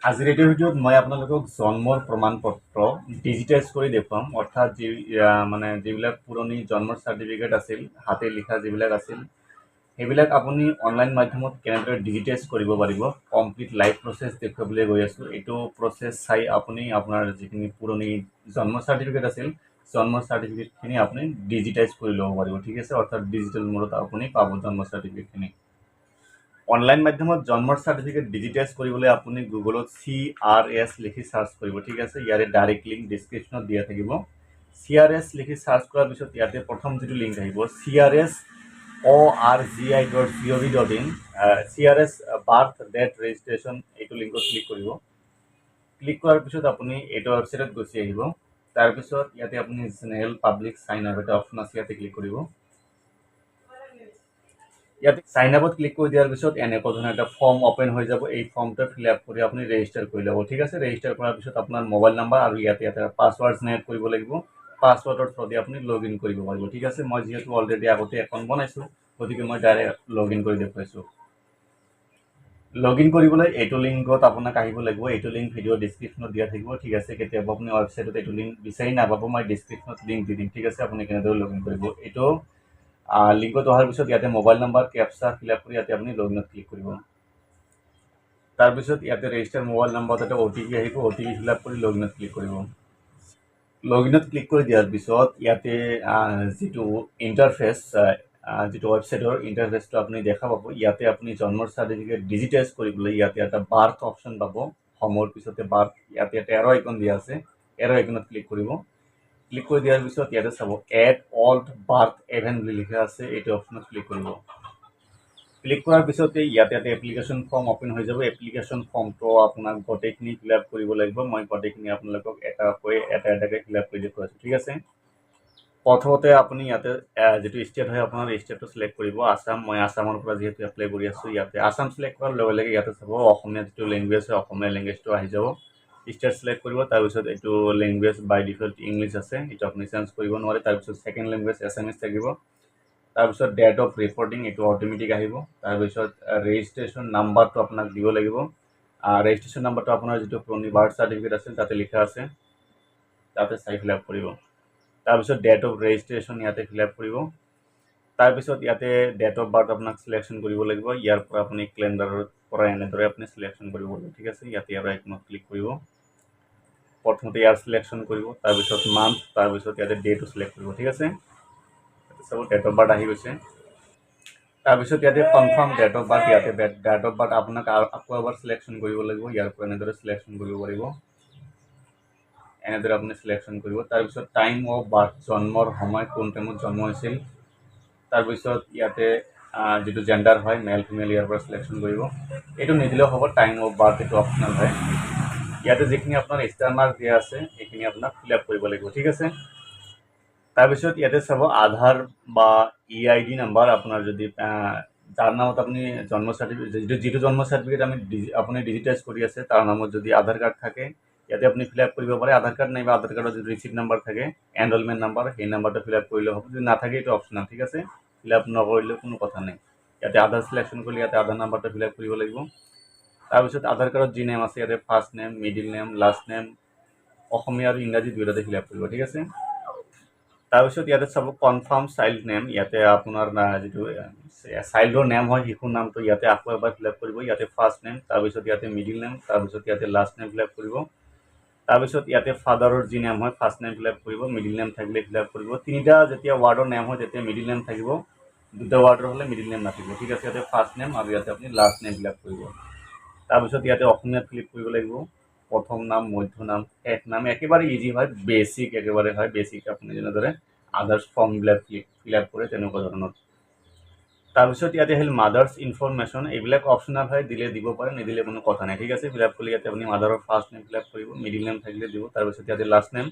আজিৰ এইটো ভিডিঅ'ত মই আপোনালোকক জন্মৰ প্ৰমাণপত্ৰ ডিজিটাইজ কৰি দেখুৱাম, অৰ্থাৎ মানে যিবিলাক পুৰণি জন্মৰ চাৰ্টিফিকেট আছিল, হাতে লিখা যিবিলাক আছিল, সেইবিলাক আপুনি অনলাইন মাধ্যমত কেনেদৰে ডিজিটাইজ কৰিব পাৰিব, কমপ্লিট লাইভ প্ৰচেছ দেখুৱাবলৈ গৈ আছোঁ। এইটো প্ৰচেছ চাই আপুনি আপোনাৰ যিখিনি পুৰণি জন্ম চাৰ্টিফিকেট আছিল, জন্ম চাৰ্টিফিকেটখিনি আপুনি ডিজিটাইজ কৰি ল'ব পাৰিব, ঠিক আছে। অৰ্থাৎ ডিজিটেল মোডত আপুনি পাব জন্ম চাৰ্টিফিকেটখিনি। অনলাইন মাধ্যমত জন্মৰ চাৰ্টিফিকেট ডিজিটাইজ কৰিবলৈ আপুনি গুগলত CRS লিখি চাৰ্চ কৰিব, ঠিক আছে। ইয়াৰে ডাইৰেক্ট লিংক ডিছক্ৰিপশ্যনত দিয়া থাকিব। CRS লিখি চাৰ্চ কৰাৰ পিছত ইয়াতে প্ৰথম যিটো লিংক আহিব CRS.orgi.gov.in CRS birth date registration, এইটো লিংকত ক্লিক কৰিব। ক্লিক কৰাৰ পিছত আপুনি এইটো ৱেবছাইটত গুচি আহিব। তাৰপিছত ইয়াতে আপুনি জেনেৰেল পাব্লিক চাইন আপ এটা অপশ্যন আছে, ইয়াতে ক্লিক কৰিব। ইয়াত সাইন আপত ক্লিক কৰি দিয়াৰ পিছত এনেকুৱা ধৰণৰ এটা ফৰ্ম অপেন হৈ যাব। এই ফৰ্মটো ফিল আপ কৰি আপুনি ৰেজিষ্টাৰ কৰি ল'ব, ঠিক আছে। ৰেজিষ্টাৰ কৰাৰ পিছত আপোনাৰ মোবাইল নাম্বাৰ আৰু ইয়াতে এটা পাছৱাৰ্ড জেনেৰেট কৰিব লাগিব। পাছৱাৰ্ডৰ থ্ৰুদি আপুনি লগ ইন কৰিব পাৰিব, ঠিক আছে। মই যিহেতু অলৰেডি আগতে একাউণ্ট বনাইছোঁ, গতিকে মই ডাইৰেক্ট লগ ইন কৰি দেখুৱাইছোঁ। লগ ইন কৰিবলৈ এইটো লিংকত আপোনাক আহিব লাগিব। এইটো লিংক ভিডিঅ' ডিছক্ৰিপশ্যনত দিয়া থাকিব, ঠিক আছে। কেতিয়াবা আপুনি ৱেবছাইটত এইটো লিংক বিচাৰি নাপাব, মই ডিছক্ৰিপশ্যনত লিংক দি দিম, ঠিক আছে। আপুনি কেনেদৰে লগ ইন কৰিব। এইটো লিংকত অহাৰ পিছত ইয়াতে mobile number captcha fill up কৰি ইয়াতে আপুনি লগ ইনত ক্লিক কৰিব। তাৰপিছত ইয়াতে ৰেজিষ্টাৰ মোবাইল নাম্বাৰত এটা OTP আহিব, OTP ফিল আপ কৰি লগ ইনত ক্লিক কৰিব। লগ ইনত ক্লিক কৰি দিয়াৰ পিছত ইয়াতে যিটো ইণ্টাৰফেচ, যিটো ৱেবছাইটৰ ইণ্টাৰফেচটো আপুনি দেখা পাব। ইয়াতে আপুনি জন্মৰ চাৰ্টিফিকেট ডিজিটাইজ কৰিবলৈ ইয়াতে এটা বাৰ্থ অপশ্যন পাব। হোমৰ পিছতে বাৰ্থ, ইয়াতে এটা এৰ' আইকন দিয়া আছে, এৰ' আইকনত ক্লিক কৰিব। ক্লিক কৰি দিয়াৰ পিছত ইয়াতে চাব এড অল্ড বাৰ্থ ইভেণ্ট বুলি লিখা আছে, এইটো অপশ্যনত ক্লিক কৰিব। ক্লিক কৰাৰ পিছতে ইয়াতে এটা এপ্লিকেশ্যন ফৰ্ম অপেন হৈ যাব। এপ্লিকেশ্যন ফৰ্মটো আপোনাক গোটেইখিনি ফিল আপ কৰিব লাগিব। মই গোটেইখিনি আপোনালোকক এটাকৈ এটাকৈ ফিল আপ কৰি দেখুৱাইছোঁ, ঠিক আছে। প্ৰথমতে আপুনি ইয়াতে যিটো ষ্টেট হয় আপোনাৰ ষ্টেটটো চিলেক্ট কৰিব। আছাম, মই আছামৰ পৰা যিহেতু এপ্লাই কৰি আছোঁ, ইয়াতে আছাম চিলেক্ট কৰাৰ লগে লগে ইয়াতে চাব অসমীয়া যিটো লেংগুৱেজ হয়, অসমীয়া লেংগুৱেজটো আহি যাব। ষ্টেট চিলেক্ট কৰিব, তাৰপিছত এইটো লেংগুৱেজ বাই ডিফল্ট ইংলিছ আছে, এইটো আপুনি চেঞ্জ কৰিব নোৱাৰে। তাৰপিছত ছেকেণ্ড লেংগুৱেজ এছামিছ থাকিব। তাৰপিছত ডেট অফ ৰিপৰ্টিং, এইটো অট'মেটিক আহিব। তাৰপিছত ৰেজিষ্ট্ৰেশ্যন নাম্বাৰটো আপোনাক দিব লাগিব। ৰেজিষ্ট্ৰেশ্যন নাম্বাৰটো আপোনাৰ যিটো পুৰণি বাৰ্থ চাৰ্টিফিকেট আছিল তাতে লিখা আছে, তাতে চাই ফিল আপ কৰিব। তাৰপিছত ডেট অফ ৰেজিষ্ট্ৰেশ্যন ইয়াতে ফিল আপ কৰিব। তাৰপিছত ইয়াতে ডেট অফ বাৰ্থ আপোনাক চিলেকশ্যন কৰিব লাগিব। ইয়াৰ পৰা আপুনি কেলেণ্ডাৰৰ পৰা এনেদৰে আপুনি চিলেকশ্যন কৰিব লাগিব, ঠিক আছে। ইয়াতে ইয়াৰ আইকনত ক্লিক কৰিব। প্ৰথমতে ইয়াৰ চিলেকশ্যন কৰিব, তাৰপিছত মান্থ, তাৰপিছত ইয়াতে ডেটো চিলেক্ট কৰিব, ঠিক আছে। চাব ডেট অফ বাৰ্থ আহি গৈছে। তাৰপিছত ইয়াতে কনফাৰ্ম ডেট অফ বাৰ্থ, ইয়াতে ডেট অফ বাৰ্থ আপোনাক আকৌ এবাৰ চিলেকশ্যন কৰিব লাগিব। ইয়াৰ পৰা এনেদৰে চিলেকশ্যন কৰিব পাৰিব, এনেদৰে আপুনি চিলেকশ্যন কৰিব। তাৰপিছত টাইম অফ বাৰ্থ, জন্মৰ সময়, কোন টাইমত জন্ম হৈছিল। তাৰপিছত ইয়াতে যিটো জেণ্ডাৰ হয়, মেল ফিমেল, ইয়াৰ পৰা চিলেকশ্যন কৰিব। এইটো নিদিলেও হ'ব, টাইম অফ বাৰ্থ এইটো অপশ্যনেল হয়। ইয়াতে যিখিনি আপোনাৰ ষ্টাৰ মাৰ্ক দিয়া আছে সেইখিনি আপোনাক ফিল আপ কৰিব লাগিব, ঠিক আছে। তাৰপিছত ইয়াতে চাব আধাৰ বা EID নাম্বাৰ, আপোনাৰ যদি যাৰ নামত আপুনি জন্ম চাৰ্টিফিকেট, যিটো জন্ম চাৰ্টিফিকেট আপুনি ডিজিটাইজ কৰি আছে তাৰ নামত যদি আধাৰ কাৰ্ড থাকে ইয়াতে আপুনি ফিল আপ কৰিব পাৰে। আধাৰ কাৰ্ড নাইবা আধাৰ কাৰ্ডৰ যিটো ৰিচিপ্ট নাম্বাৰ থাকে, এনৰলমেণ্ট নাম্বাৰ, সেই নাম্বাৰটো ফিল আপ কৰিলে হ'ব। যদি নাথাকে এইটো অপশ্যনেল, ঠিক আছে। ফিল আপ নকৰিলেও কোনো কথা নাই। ইয়াতে আধাৰ চিলেকশ্যন কৰিলে ইয়াতে আধাৰ নাম্বাৰটো ফিল আপ কৰিব লাগিব। তাৰপিছত আধাৰ কাৰ্ডত যি নেম আছে ইয়াতে first name, middle name, last name, Asomiya আৰু ইংৰাজী দুয়োটাতে ফিল আপ কৰিব, ঠিক আছে। তাৰপিছত ইয়াতে চাব কনফাৰ্ম চাইল্ড নেম, ইয়াতে আপোনাৰ যিটো চাইল্ডৰ নেম হয়, শিশুৰ নামটো ইয়াতে আকৌ এবাৰ ফিল আপ কৰিব। ইয়াতে ফাৰ্ষ্ট নেম, তাৰপিছত ইয়াতে মিডিল নেম, তাৰপিছত ইয়াতে লাষ্ট নেম ফিল আপ কৰিব। তাৰপিছত ইয়াতে ফাদাৰৰ যি নেম হয়, ফাৰ্ষ্ট নেম ফিল আপ কৰিব, মিডিল নেম থাকিলে ফিল আপ কৰিব। তিনিটা যেতিয়া ৱাৰ্ডৰ নেম হয় তেতিয়া মিডিল নেম থাকিব, দুটা ৱাৰ্ডৰ হ'লে মিডিল নেম নাথাকিব, ঠিক আছে। ইয়াতে ফাৰ্ষ্ট নেম আৰু ইয়াতে আপুনি লাষ্ট নেম ফিল আপ কৰিব। তাৰপিছত ইয়াতে অসমীয়াত ফিল আপ কৰিব লাগিব, প্ৰথম নাম, মধ্য নাম, শেষ নাম। একেবাৰে ইজি হয়, বেছিক একেবাৰে হয়, বেছিক আপুনি যেনেদৰে আদাৰ্ছ ফৰ্মবিলাক ফিল আপ কৰে তেনেকুৱা ধৰণৰ। তাৰপিছত ইয়াতে আহিল মাদাৰ্ছ ইনফৰমেশ্যন, এইবিলাক অপশ্যনেল হয়, দিলে দিব পাৰে, নিদিলে কোনো কথা নাই, ঠিক আছে। ফিল আপ কৰি ইয়াতে আপুনি মাদাৰৰ ফাৰ্ষ্ট নেম ফিল আপ কৰিব, মিডিল নেম থাকিলে দিব, তাৰপিছত ইয়াতে লাষ্ট নেম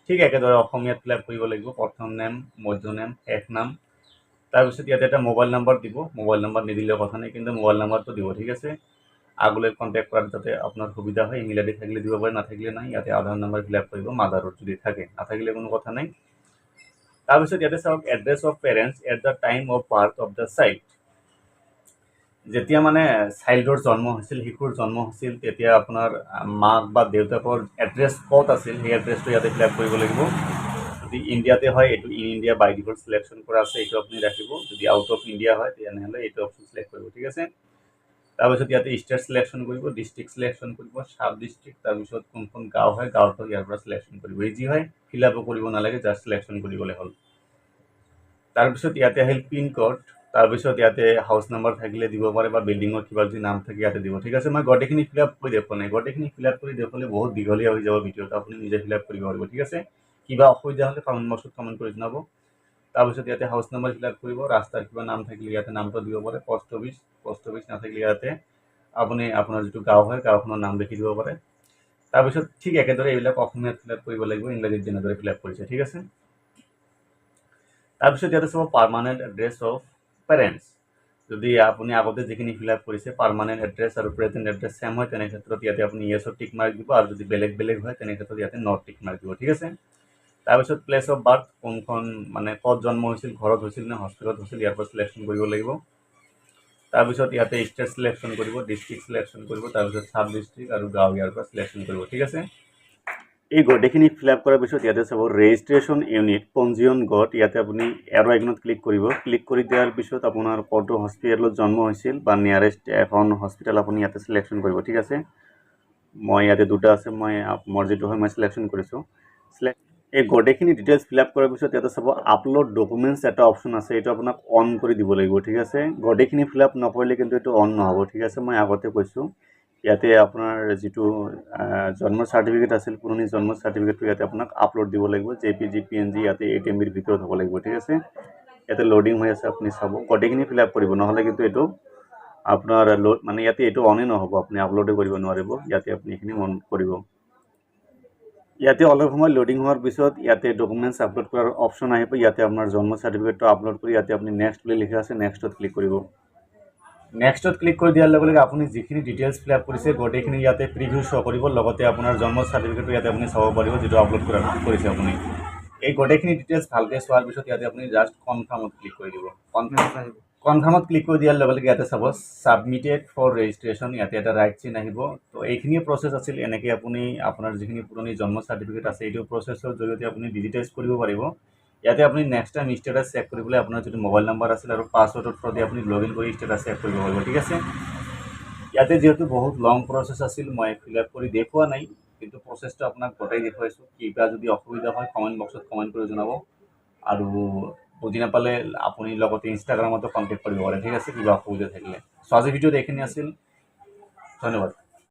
ঠিক একেদৰে অসমীয়াত ফিল আপ কৰিব লাগিব, প্ৰথম নেম, মধ্য নেম, শেষ নাম। তাৰপিছত ইয়াতে এটা মোবাইল নাম্বাৰ দিব, মোবাইল নাম্বাৰ নিদিলেও কথা নাই, কিন্তু মোবাইল নাম্বাৰটো দিব, ঠিক আছে। আগলৈ কণ্টেক্ট কৰাৰ যাতে আপোনাৰ সুবিধা হয়। ইমেইল ID থাকিলে দিব পাৰে, নাথাকিলে নাই। ইয়াতে আধাৰ নাম্বাৰ ফিল আপ কৰিব, মাদাৰৰ যদি থাকে, নাথাকিলে কোনো কথা নাই। তাৰপিছত ইয়াতে চাওক address of parents at the time of birth of the child, যেতিয়া মানে চাইল্ডৰ জন্ম হৈছিল, শিশুৰ জন্ম হৈছিল, তেতিয়া আপোনাৰ মাক বা দেউতাকৰ এড্ৰেছ ক'ত আছিল সেই এড্ৰেছটো ইয়াতে ফিল আপ কৰিব লাগিব। যদি ইণ্ডিয়াতে হয় এইটো in India by default selection কৰা আছে, এইটো আপুনি ৰাখিব। যদি আউট অফ ইণ্ডিয়া হয় তেনেহ'লে এইটো অপশ্যন চিলেক্ট কৰিব, ঠিক আছে। তাৰপিছত ইয়াতে ষ্টেট চিলেকশ্যন কৰিব, ডিষ্ট্ৰিক্ট চিলেকশ্যন কৰিব, চাব ডিষ্ট্ৰিক্ট, তাৰপিছত কোনখন গাঁও হয় গাঁৱটো ইয়াৰ পৰা চিলেকশ্যন কৰিব। ইজি হয়, ফিল আপো কৰিব নালাগে, জাষ্ট চিলেকশ্যন কৰিবলৈ হ'ল। তাৰপিছত ইয়াতে আহিল পিন কোড, তাৰপিছত ইয়াতে হাউচ নাম্বাৰ থাকিলে দিব পাৰে বা বিল্ডিঙৰ কিবা যদি নাম থাকে ইয়াতে দিব, ঠিক আছে। মই গোটেইখিনি ফিল আপ কৰি দেখুৱা নাই, গোটেইখিনি ফিল আপ কৰি দেখুৱালে বহুত দীঘলীয়া হৈ যাব ভিডিঅ'টো, আপুনি নিজে ফিল আপ কৰিব পাৰিব, ঠিক আছে। কিবা অসুবিধা হ'লে কমেণ্ট বক্সত কমেণ্ট কৰি জনাব। তাৰপিছত ইয়াতে হাউচ নাম্বাৰ ফিল আপ কৰিব, ৰাস্তাৰ কিবা নাম থাকিলে ইয়াতে নামটো দিব পাৰে, পোষ্ট অফিচ নাথাকিলে ইয়াতে আপুনি আপোনাৰ যিটো গাঁও হয় গাঁওখনৰ নাম লিখি দিব পাৰে। তাৰপিছত ঠিক একেদৰে এইবিলাক অসমীয়াত ফিল আপ কৰিব লাগিব, ইংৰাজীত যেনেদৰে ফিল আপ কৰিছে, ঠিক আছে। তাৰপিছত ইয়াতে চাব পাৰ্মানেণ্ট এড্ৰেছ অফ পেৰেণ্টছ। যদি আপুনি আগতে যিখিনি ফিল আপ কৰিছে পাৰ্মানেণ্ট এড্ৰেছ আৰু প্ৰেজেণ্ট এড্ৰেছ ছেম হয়, তেনে ক্ষেত্ৰত ইয়াতে আপুনি য়েছৰ টিক মাৰ্ক দিব, আৰু যদি বেলেগ হয় তেনে ক্ষেত্ৰত ইয়াতে নত টিক মাৰ্ক দিব, ঠিক আছে। তাৰপিছত প্লেচ অফ বাৰ্থ, কোনখন মানে ক'ত জন্ম হৈছিল, ঘৰত হৈছিল নে হস্পিটেলত হৈছিল, ইয়াৰ পৰা চিলেকশ্যন কৰিব লাগিব। তাৰপিছত ইয়াতে ষ্টেট চিলেকশ্যন কৰিব, ডিষ্ট্ৰিক্ট চিলেকশ্যন কৰিব, তাৰপিছত চাব ডিষ্ট্ৰিক্ট আৰু গাঁও ইয়াৰ পৰা চিলেকশ্যন কৰিব, ঠিক আছে। এই গোটেইখিনি ফিল আপ কৰাৰ পিছত ইয়াতে চাব ৰেজিষ্ট্ৰেশ্যন ইউনিট, পঞ্জীয়ন গোট, ইয়াতে আপুনি এৰ' আইকনত ক্লিক কৰিব। ক্লিক কৰি দিয়াৰ পিছত আপোনাৰ কোনটো হস্পিটেলত জন্ম হৈছিল বা নিয়াৰেষ্ট এখন হস্পিটেল আপুনি ইয়াতে চিলেকশ্যন কৰিব, ঠিক আছে। মই ইয়াতে দুটা আছে, মই মোৰ যিটো হয় মই চিলেকশ্যন কৰিছোঁ। এই গোটেইখিনি ডিটেইলছ ফিল আপ কৰাৰ পিছত ইয়াতে চাব আপলোড ডকুমেণ্টছ এটা অপশ্যন আছে, এইটো আপোনাক অন কৰি দিব লাগিব, ঠিক আছে। গোটেইখিনি ফিল আপ নকৰিলে কিন্তু এইটো অন নহ'ব, ঠিক আছে। মই আগতে কৈছোঁ ইয়াতে আপোনাৰ যিটো জন্ম চাৰ্টিফিকেট আছিল, পুৰণি জন্ম চাৰ্টিফিকেটটো ইয়াতে আপোনাক আপলোড দিব লাগিব, JPG PNG ইয়াতে 8 MBৰ ভিতৰত হ'ব লাগিব, ঠিক আছে। ইয়াতে লোডিং হৈ আছে, আপুনি চাব গোটেইখিনি ফিল আপ কৰিব, নহ'লে কিন্তু এইটো আপোনাৰ মানে ইয়াতে এইটো অনেই নহ'ব, আপুনি আপলোডে কৰিব নোৱাৰিব, ইয়াতে আপুনি এইখিনি অন কৰিব। ইয়াতে অলপ সময় লোডিং হোৱাৰ পিছত ইয়াতে ডকুমেণ্টছ আপলোড কৰাৰ অপশ্যন আহিব, ইয়াতে আপোনাৰ জন্ম চাৰ্টিফিকেটটো আপলোড কৰি ইয়াতে আপুনি নেক্সট বুলি লিখা আছে, নেক্সটত ক্লিক কৰিব। নেক্সটত ক্লিক কৰি দিয়াৰ লগে লগে আপুনি যিখিনি ডিটেইলছ ফিল আপ কৰিছে গোটেইখিনি ইয়াতে প্ৰিভিউ শ্ব' কৰিব, লগতে আপোনাৰ জন্ম চাৰ্টিফিকেটটো ইয়াতে আপুনি চাব পাৰিব, যিটো আপলোড কৰিছে আপুনি। এই গোটেইখিনি ডিটেইলছ ভালকৈ চোৱাৰ পিছত ইয়াতে আপুনি জাষ্ট কনফাৰ্মত ক্লিক কৰি দিব। কনফাৰ্মত ক্লিক কৰি দিয়াৰ লগে লগে ইয়াতে চাব ছাবমিটেড ফৰ ৰেজিষ্ট্ৰেশ্যন, ইয়াতে এটা ৰাইট চিন আহিব। তো এইখিনিয়ে প্ৰচেছ আছিল, এনেকৈ আপুনি আপোনাৰ যিখিনি পুৰণি জন্ম চাৰ্টিফিকেট আছে এইটো প্ৰচেছৰ জৰিয়তে আপুনি ডিজিটাইজ কৰিব পাৰিব। ইয়াতে আপুনি নেক্সট টাইম ষ্টেটাছ চেক কৰিবলৈ আপোনাৰ যিটো মোবাইল নাম্বাৰ আছিল আৰু পাছৱৰ্ডৰ থ্ৰুদি আপুনি লগ ইন কৰি ষ্টেটাছ চেক কৰিব পাৰিব, ঠিক আছে। ইয়াতে যিহেতু বহুত লং প্ৰচেছ আছিল, মই ফিল আপ কৰি দেখুওৱা নাই, কিন্তু প্ৰচেছটো আপোনাক গোটেই দেখুৱাইছোঁ। কিবা যদি অসুবিধা হয় কমেণ্ট বক্সত কমেণ্ট কৰি জনাব, আৰু বুজি নাপালে আপুনি লগতে ইনষ্টাগ্ৰামতো কণ্টেক্ট কৰিব পাৰে, ঠিক আছে, কিবা অসুবিধা থাকিলে। চ' আজি ভিডিঅ'ত এইখিনি আছিল, ধন্যবাদ।